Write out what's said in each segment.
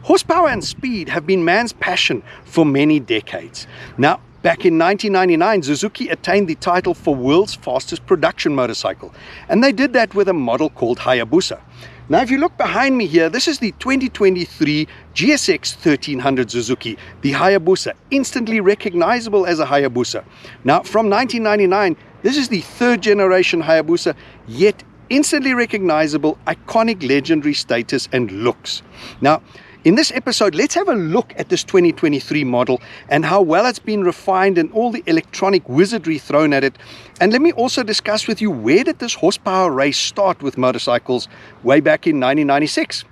Horsepower and speed have been man's passion for many decades. Now, back in 1999, Suzuki attained the title for world's fastest production motorcycle, and they did that with a model called Hayabusa. Now, if you look behind me here, this is the 2023 GSX1300 Suzuki, the Hayabusa, instantly recognizable as a Hayabusa. Now, from 1999, this is the third generation Hayabusa, yet instantly recognizable, iconic, legendary status and looks. Now, in this episode, let's have a look at this 2023 model and how well it's been refined and all the electronic wizardry thrown at it. And let me also discuss with you, where did this horsepower race start with motorcycles way back in 1996?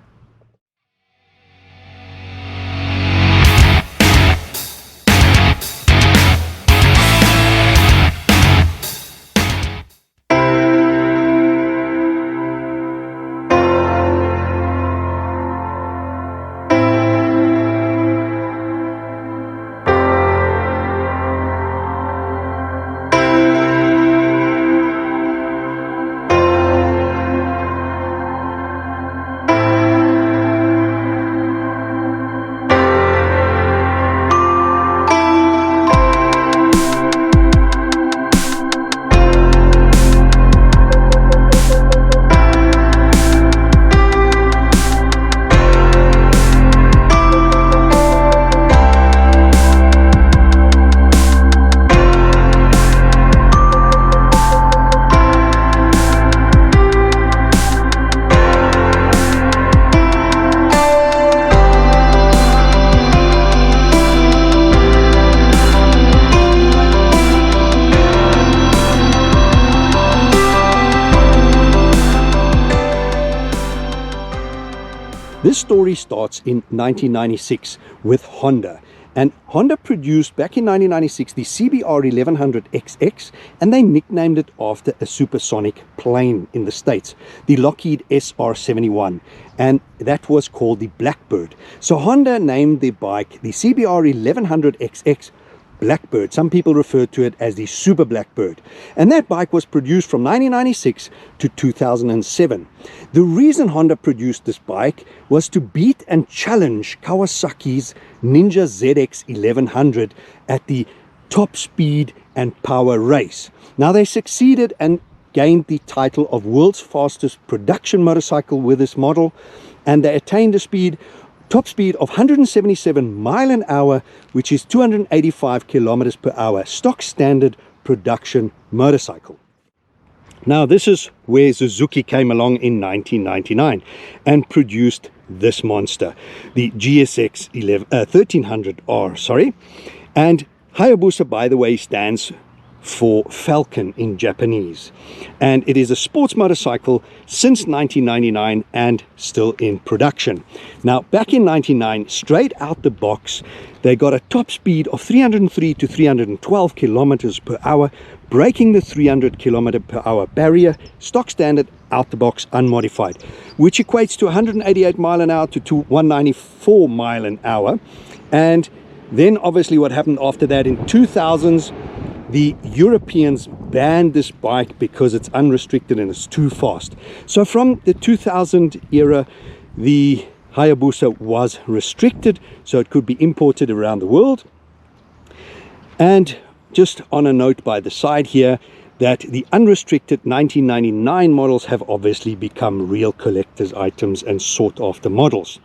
This story starts in 1996 with Honda, and Honda produced back in 1996 the CBR1100XX, and they nicknamed it after a supersonic plane in the States, the Lockheed SR71, and that was called the Blackbird. So Honda named the bike the CBR1100XX Blackbird. Some people refer to it as the Super Blackbird, and that bike was produced from 1996 to 2007. The reason Honda produced this bike was to beat and challenge Kawasaki's Ninja ZX1100 at the top speed and power race. Now, they succeeded and gained the title of world's fastest production motorcycle with this model, and they attained a top speed of 177 mile an hour, which is 285 kilometers per hour, stock standard production motorcycle. Now, this is where Suzuki came along in 1999 and produced this monster, the GSX1300R, and Hayabusa, by the way, stands for Falcon in Japanese, and it is a sports motorcycle since 1999 and still in production. Now, back in 99, straight out the box, they got a top speed of 303 to 312 kilometers per hour, breaking the 300 kilometer per hour barrier, stock standard, out the box, unmodified, which equates to 188 mile an hour to 194 mile an hour. And then obviously what happened after that, in 2000s, the Europeans banned this bike because it's unrestricted and it's too fast. So from the 2000 era, the Hayabusa was restricted, so it could be imported around the world. And just on a note by the side here, that the unrestricted 1999 models have obviously become real collector's items and sought after models.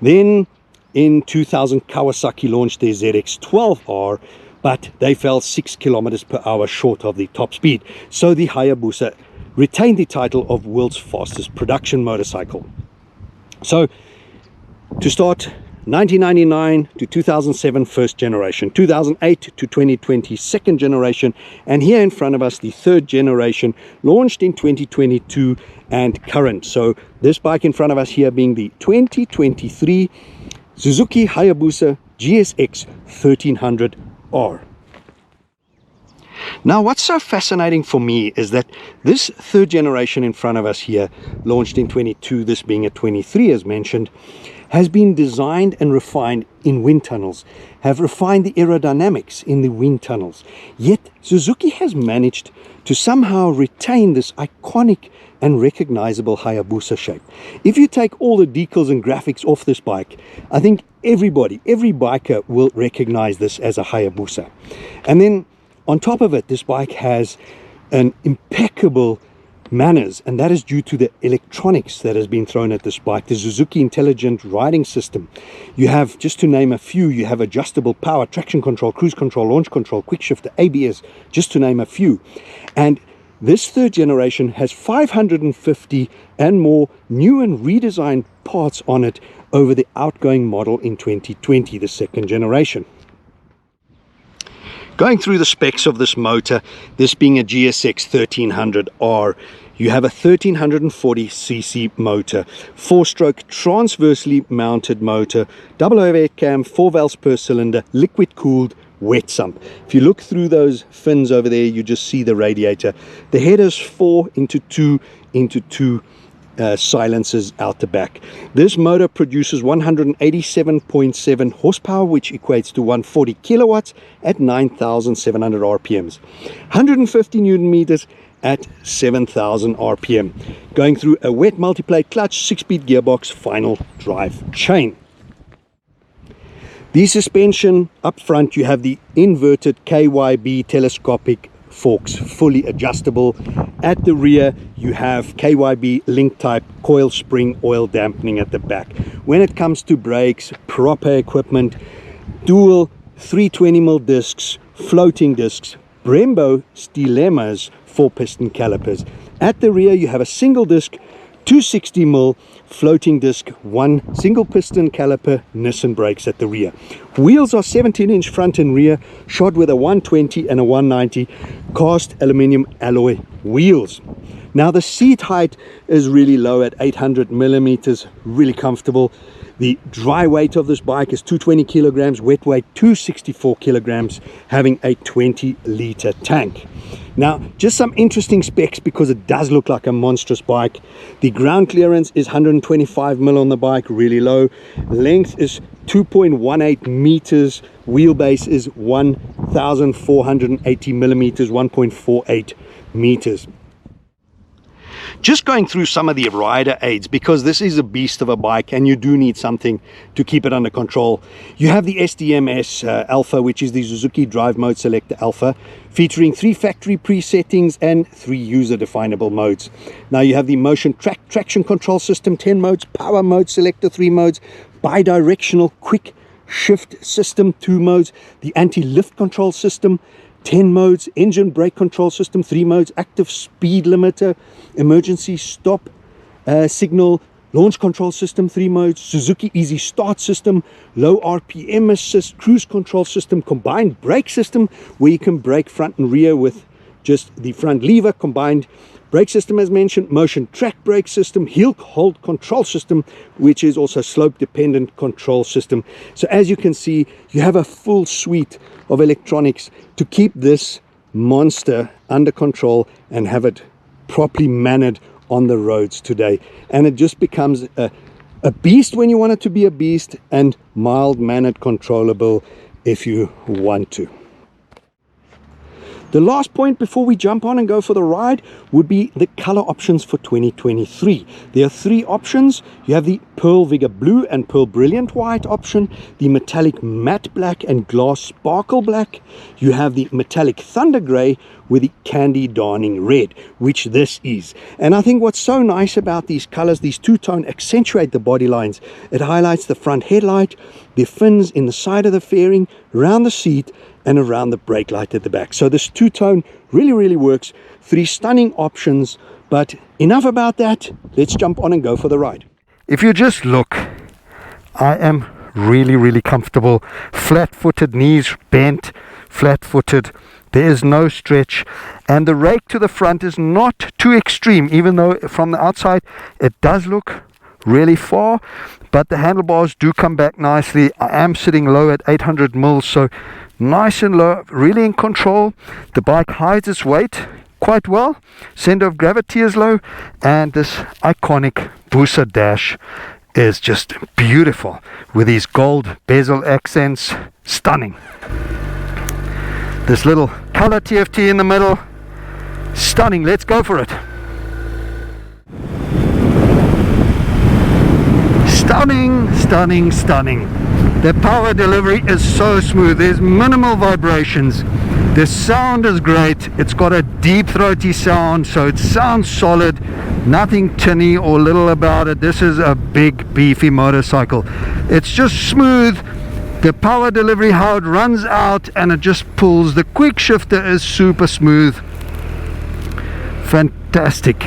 Then in 2000, Kawasaki launched their ZX12R, but they fell 6 kilometers per hour short of the top speed. So the Hayabusa retained the title of world's fastest production motorcycle. So to start, 1999 to 2007 first generation, 2008 to 2020 second generation, and here in front of us the third generation, launched in 2022 and current. So this bike in front of us here being the 2023 Suzuki Hayabusa GSX1300R. Now, what's so fascinating for me is that this third generation in front of us here, launched in 22, this being a 23 as mentioned, has been designed and refined in wind tunnels, have refined the aerodynamics in the wind tunnels. Yet Suzuki has managed to somehow retain this iconic and recognizable Hayabusa shape. If you take all the decals and graphics off this bike, I think every biker will recognize this as a Hayabusa. And then on top of it, this bike has an impeccable manners, and that is due to the electronics that has been thrown at this bike. The Suzuki intelligent riding system. You have, just to name a few, you have adjustable power, traction control, cruise control, launch control, quick shifter, ABS, just to name a few. And this third generation has 550 and more new and redesigned parts on it over the outgoing model in 2020, the second generation. Going through the specs of this motor, this being a GSX1300R, you have a 1340cc motor, 4-stroke transversely mounted motor, double overhead cam, 4 valves per cylinder, liquid cooled, wet sump. If you look through those fins over there, you just see the radiator. The head is 4 into 2 silencers out the back. This motor produces 187.7 horsepower, which equates to 140 kilowatts at 9,700 RPMs, 150 Newton meters at 7,000 RPM. Going through a wet multiplate clutch, 6-speed gearbox, final drive chain. The suspension up front, you have the inverted KYB telescopic forks, fully adjustable. At the rear, you have KYB link type coil spring oil dampening at the back. When it comes to brakes, proper equipment, dual 320mm discs, floating discs, Brembo Stilemmas 4-piston calipers. At the rear, you have a single disc 260mm floating disc, 1 single piston caliper Nissan brakes at the rear. Wheels are 17-inch front and rear, shod with a 120 and a 190 cast aluminium alloy wheels. Now the seat height is really low at 800 millimeters, really comfortable. The dry weight of this bike is 220 kilograms, wet weight 264 kilograms, having a 20-liter tank. Now, just some interesting specs because it does look like a monstrous bike. The ground clearance is 125 mil on the bike, really low. Length is 2.18 meters. Wheelbase is 1,480 millimeters, 1.48 meters. Just going through some of the rider aids, because this is a beast of a bike and you do need something to keep it under control. You have the SDMS Alpha, which is the Suzuki Drive Mode Selector Alpha, featuring 3 factory presettings and 3 user definable modes. Now you have the motion traction control system, 10 modes, power mode selector, 3 modes, bidirectional quick shift system, 2 modes, the anti-lift control system, 10 modes, engine brake control system, 3 modes, active speed limiter, emergency stop signal, launch control system, 3 modes, Suzuki easy start system, low RPM assist, cruise control system, combined brake system where you can brake front and rear with just the front lever, combined brake system as mentioned, motion track brake system, heel hold control system, which is also slope dependent control system. So as you can see, you have a full suite of electronics to keep this monster under control and have it properly mannered on the roads today. And it just becomes a beast when you want it to be a beast, and mild mannered controllable if you want to. The last point before we jump on and go for the ride would be the color options for 2023. There are 3 options. You have the Pearl Vigor Blue and Pearl Brilliant White option, the Metallic Matte Black and Glass Sparkle Black. You have the Metallic Thunder Gray with the Candy Darning Red, which this is. And I think what's so nice about these colors, these two-tone accentuate the body lines. It highlights the front headlight, the fins in the side of the fairing, around the seat, and around the brake light at the back. So this two-tone really works. 3 stunning options, but enough about that. Let's jump on and go for the ride. If you just look, I am really comfortable. Flat-footed, knees bent, flat-footed. There is no stretch, and the rake to the front is not too extreme, even though from the outside it does look really far, but the handlebars do come back nicely. I am sitting low at 800 mils, so nice and low, really in control. The bike hides its weight quite well. Center of gravity is low, and this iconic Busa dash is just beautiful with these gold bezel accents. Stunning. This little color TFT in the middle, stunning. Let's go for it. Stunning, stunning, stunning. The power delivery is so smooth. There's minimal vibrations. The sound is great. It's got a deep throaty sound, so it sounds solid. Nothing tinny or little about it. This is a big beefy motorcycle. It's just smooth. The power delivery, how it runs out and it just pulls. The quick shifter is super smooth. Fantastic.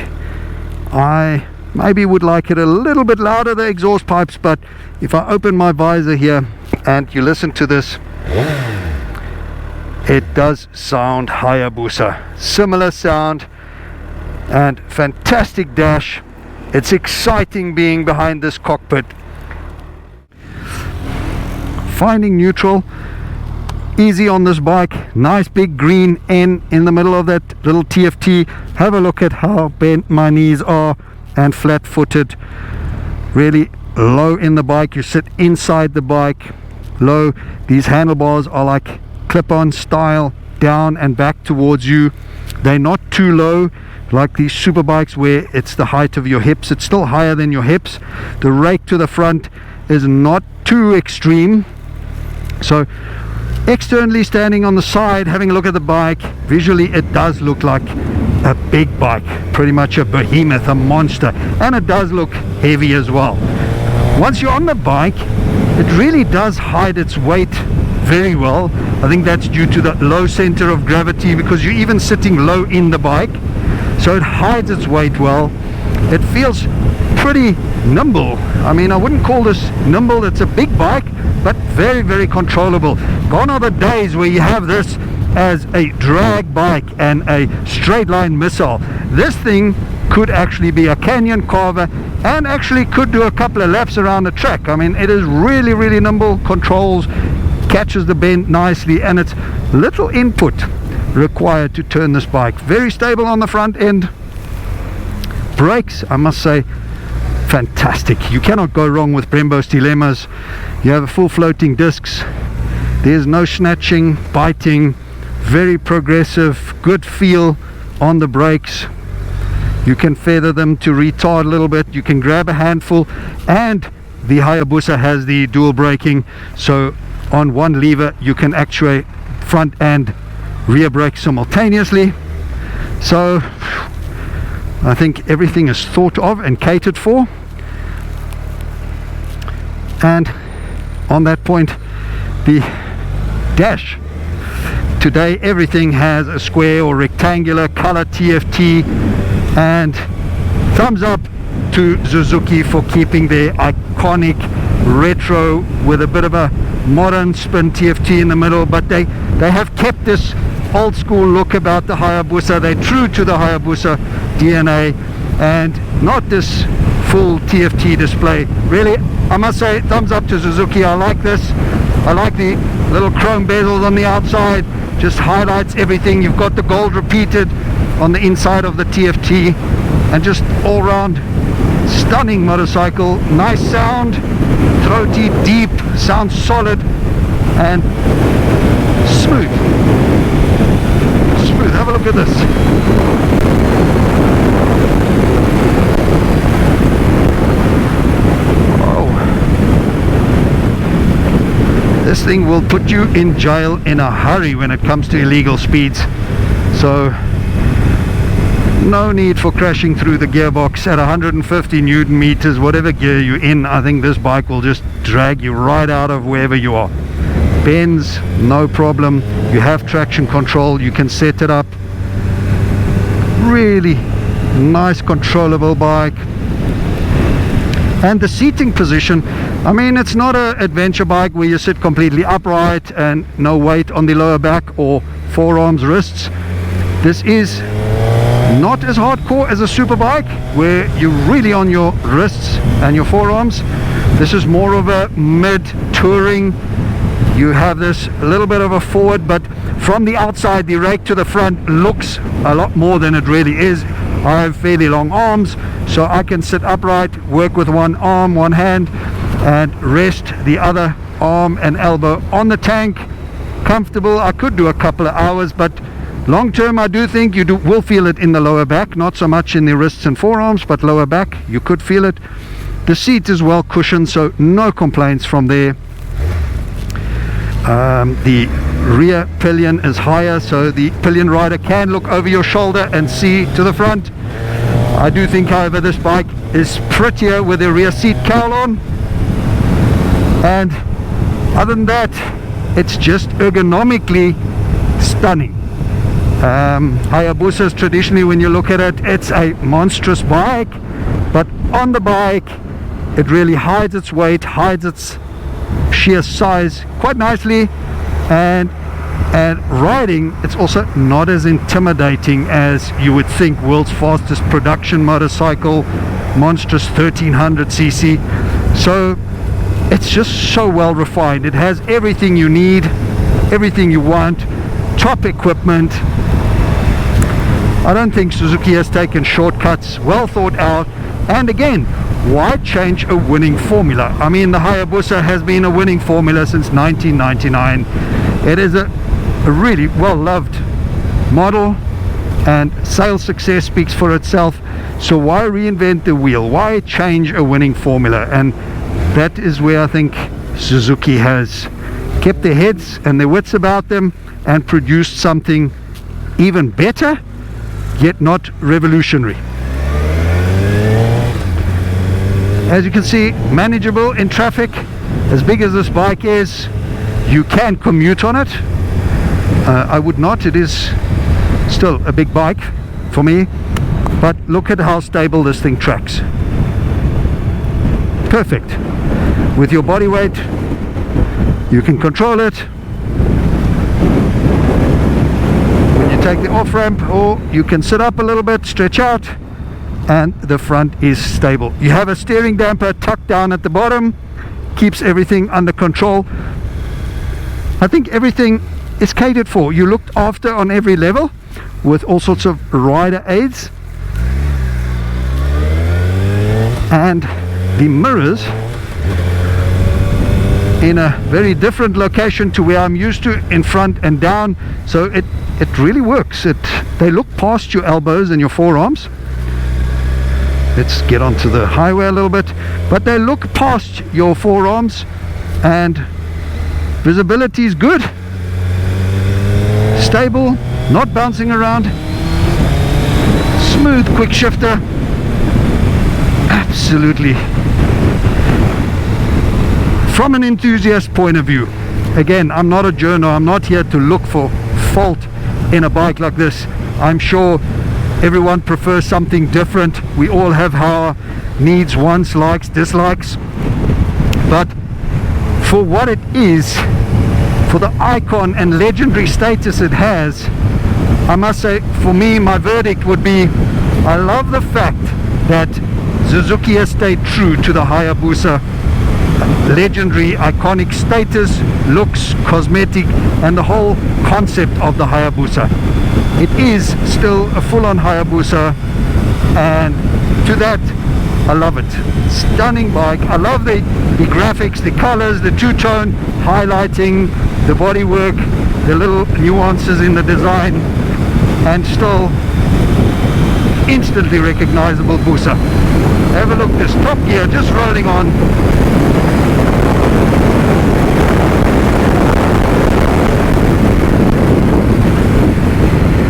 I maybe would like it a little bit louder, the exhaust pipes, but if I open my visor here and you listen to this, it does sound Hayabusa. Similar sound and fantastic dash. It's exciting being behind this cockpit. Finding neutral, easy on this bike. Nice big green N in the middle of that little TFT. Have a look at how bent my knees are and flat-footed. Really low in the bike. You sit inside the bike, low. These handlebars are like clip-on style, down and back towards you. They're not too low like these super bikes where it's the height of your hips. It's still higher than your hips. The rake to the front is not too extreme. So externally, standing on the side, having a look at the bike, visually it does look like a big bike, pretty much a behemoth, a monster, and it does look heavy as well. Once you're on the bike, it really does hide its weight very well. I think that's due to the low center of gravity, because you're even sitting low in the bike, so it hides its weight well. It feels pretty nimble. I mean, I wouldn't call this nimble. It's a big bike, but very, very controllable. Gone are the days where you have this as a drag bike and a straight line missile. This thing could actually be a canyon carver and actually could do a couple of laps around the track. I mean, it is really, really nimble, controls, catches the bend nicely, and it's little input required to turn this bike. Very stable on the front end. Brakes, I must say, fantastic. You cannot go wrong with Brembo's dilemmas. You have full floating discs. There's no snatching, biting. Very progressive, good feel on the brakes. You can feather them to retard a little bit. You can grab a handful, and the Hayabusa has the dual braking, so on one lever you can actuate front and rear brake simultaneously. So I think everything is thought of and catered for. And on that point, the dash. Today everything has a square or rectangular color TFT, and thumbs up to Suzuki for keeping their iconic retro with a bit of a modern spin TFT in the middle, but they have kept this old school look about the Hayabusa. They're true to the Hayabusa DNA and not this full TFT display. Really, I must say, thumbs up to Suzuki. I like this. I like the little chrome bezels on the outside, just highlights everything. You've got the gold repeated on the inside of the TFT, and just all round stunning motorcycle. Nice sound, throaty, deep, sounds solid and smooth. Smooth. Have a look at this. This thing will put you in jail in a hurry when it comes to illegal speeds. So no need for crashing through the gearbox at 150 Newton meters, whatever gear you're in. I think this bike will just drag you right out of wherever you are. Bends, no problem. You have traction control, you can set it up. Really nice, controllable bike. And the seating position, I mean, it's not an adventure bike where you sit completely upright and no weight on the lower back or forearms, wrists. This is not as hardcore as a super bike where you're really on your wrists and your forearms. This is more of a mid-touring. You have this a little bit of a forward, but from the outside the rake to the front looks a lot more than it really is. I have fairly long arms, so I can sit upright, work with one arm, one hand, and rest the other arm and elbow on the tank. Comfortable. I could do a couple of hours, but long term I do think you will feel it in the lower back, not so much in the wrists and forearms, but lower back you could feel it. The seat is well cushioned, so no complaints from there. The rear pillion is higher, so the pillion rider can look over your shoulder and see to the front. I do think, however, this bike is prettier with the rear seat cowl on, and other than that, it's just ergonomically stunning. Hayabusas, traditionally when you look at it, it's a monstrous bike, but on the bike it really hides its weight, hides its sheer size quite nicely, and riding it's also not as intimidating as you would think. World's fastest production motorcycle, monstrous 1300cc, so it's just so well refined. It has everything you need, everything you want, top equipment. I don't think Suzuki has taken shortcuts, well thought out, and again, why change a winning formula? I mean, the Hayabusa has been a winning formula since 1999. It is a really well loved model, and sales success speaks for itself, so why reinvent the wheel? Why change a winning formula? And that is where I think Suzuki has kept their heads and their wits about them and produced something even better, yet not revolutionary. As you can see, manageable in traffic. As big as this bike is, you can commute on it. I would not. It is still a big bike for me, but look at how stable this thing tracks. Perfect. With your body weight, you can control it. When you take the off ramp, or you can sit up a little bit, stretch out, and the front is stable. You have a steering damper tucked down at the bottom, keeps everything under control. I think everything is catered for. You looked after on every level with all sorts of rider aids, and the mirrors in a very different location to where I'm used to, in front and down, so it really works. They look past your elbows and your forearms. Let's get onto the highway a little bit, but they look past your forearms, and visibility is good, stable, not bouncing around, smooth quick shifter, absolutely. From an enthusiast point of view, again, I'm not a journo, I'm not here to look for fault in a bike like this. I'm sure everyone prefers something different. We all have our needs, wants, likes, dislikes, but for what it is, for the icon and legendary status it has, I must say, for me, my verdict would be, I love the fact that Suzuki has stayed true to the Hayabusa legendary iconic status, looks, cosmetic, and the whole concept of the Hayabusa. It is still a full-on Hayabusa, and to that I love it. Stunning bike. I love the graphics, the colors, the two-tone highlighting, the bodywork, the little nuances in the design, and still instantly recognizable Busa. Have a look, this top gear just rolling on.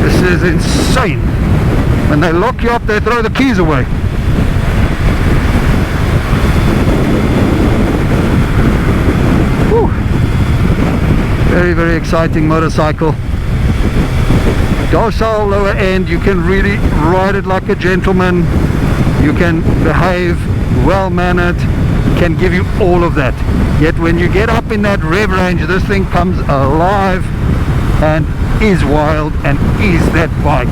This is insane. When they lock you up, they throw the keys away. Whew. Very, very exciting motorcycle. Docile lower end, you can really ride it like a gentleman. You can behave, well-mannered, can give you all of that. Yet when you get up in that rev range, this thing comes alive and is wild and is that bike.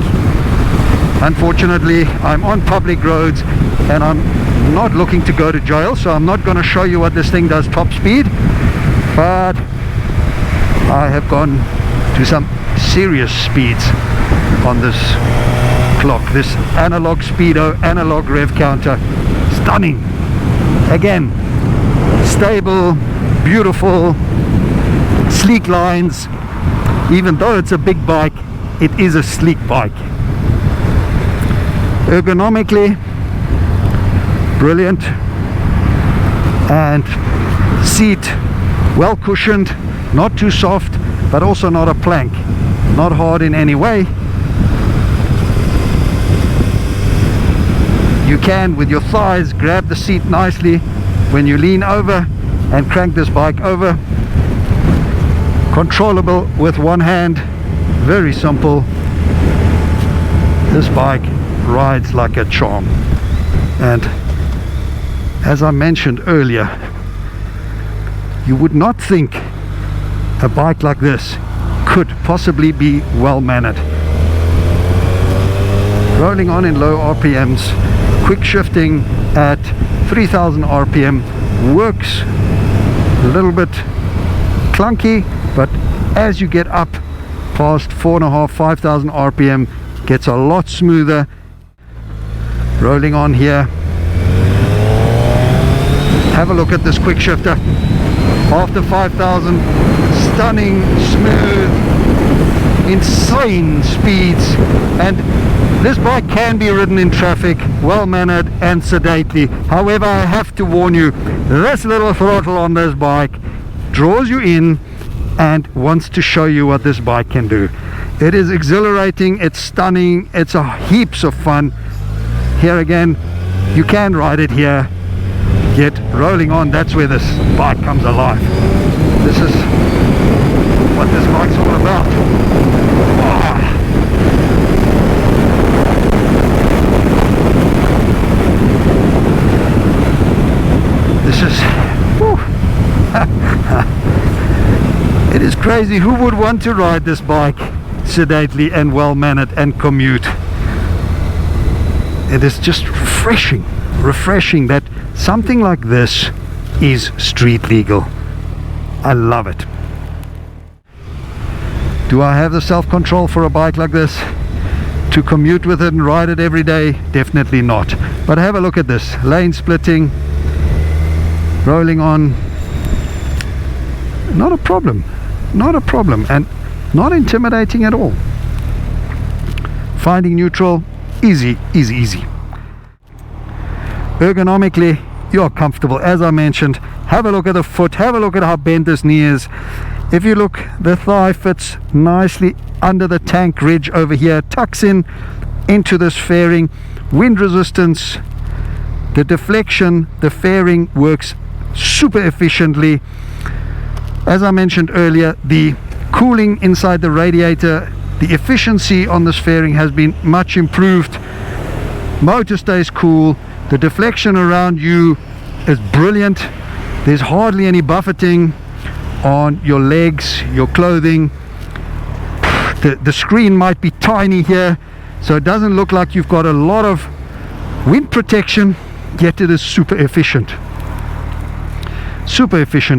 Unfortunately, I'm on public roads and I'm not looking to go to jail, so I'm not going to show you what this thing does top speed, but I have gone to some serious speeds on this clock. This analog speedo, analog rev counter, stunning. Again, stable, beautiful, sleek lines. Even though it's a big bike, it is a sleek bike. Ergonomically, brilliant. And seat, well cushioned, not too soft, but also not a plank. Not hard in any way. You can, with your thighs, grab the seat nicely when you lean over and crank this bike over. Controllable with one hand, very simple. This bike rides like a charm. And as I mentioned earlier, you would not think a bike like this could possibly be well mannered. Rolling on in low RPMs, quick shifting at 3000 RPM works a little bit clunky, but as you get up past 4,500 RPM, gets a lot smoother. Rolling on here, have a look at this quick shifter. After 5,000, stunning, smooth, insane speeds. And this bike can be ridden in traffic, well mannered and sedately. However, I have to warn you, this little throttle on this bike draws you in and wants to show you what this bike can do. It is exhilarating, it's stunning, it's a heaps of fun. Here again, you can ride it here, yet rolling on, that's where this bike comes alive. This is what this bike's all about. Oh. This is it is crazy. Who would want to ride this bike sedately and well mannered and commute? It is just refreshing that something like this is street legal. I love it. Do I have the self-control for a bike like this to commute with it and ride it every day? Definitely not. But have a look at this, lane splitting, rolling on, not a problem, and not intimidating at all. Finding neutral, easy. Ergonomically, you're comfortable. As I mentioned, have a look at the foot, have a look at how bent this knee is. If you look, the thigh fits nicely under the tank ridge over here, tucks in into this fairing. Wind resistance, the deflection, the fairing works super efficiently. As I mentioned earlier, the cooling inside the radiator, the efficiency on this fairing has been much improved. Motor stays cool. The deflection around you is brilliant. There's hardly any buffeting on your legs, your clothing. The screen might be tiny here, so it doesn't look like you've got a lot of wind protection, yet it is super efficient.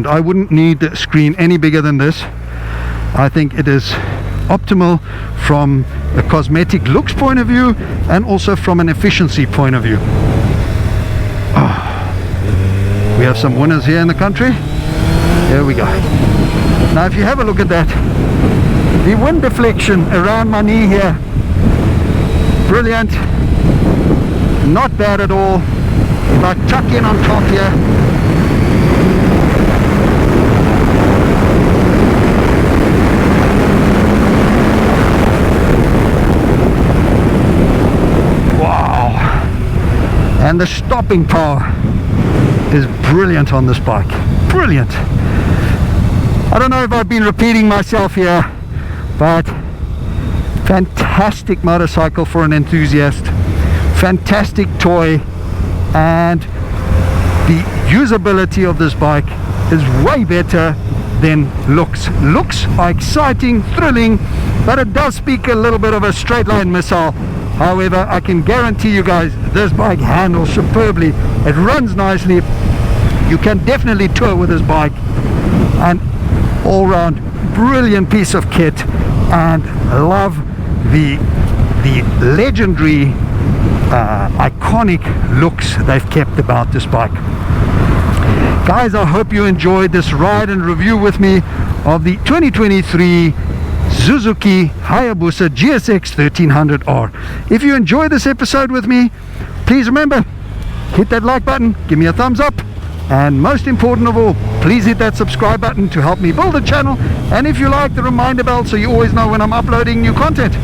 I wouldn't need the screen any bigger than this. I think it is optimal from a cosmetic looks point of view and also from an efficiency point of view. We have some winners here in the country. There we go. Now if you have a look at that, the wind deflection around my knee here, brilliant, not bad at all. If I tuck in on top here, wow, and the stopping power is brilliant on this bike, brilliant. I don't know if I've been repeating myself here, but fantastic motorcycle for an enthusiast, fantastic toy, and the usability of this bike is way better than looks. Looks are exciting, thrilling, but it does speak a little bit of a straight line missile. However, I can guarantee you guys, this bike handles superbly, it runs nicely. You can definitely tour with this bike. An all-round brilliant piece of kit, and love the the legendary, iconic looks they've kept about this bike. Guys, I hope you enjoyed this ride and review with me of the 2023 Suzuki Hayabusa GSX1300R. If you enjoyed this episode with me, please remember, hit that like button, give me a thumbs up, and most important of all, please hit that subscribe button to help me build the channel, and if you like, the reminder bell so you always know when I'm uploading new content.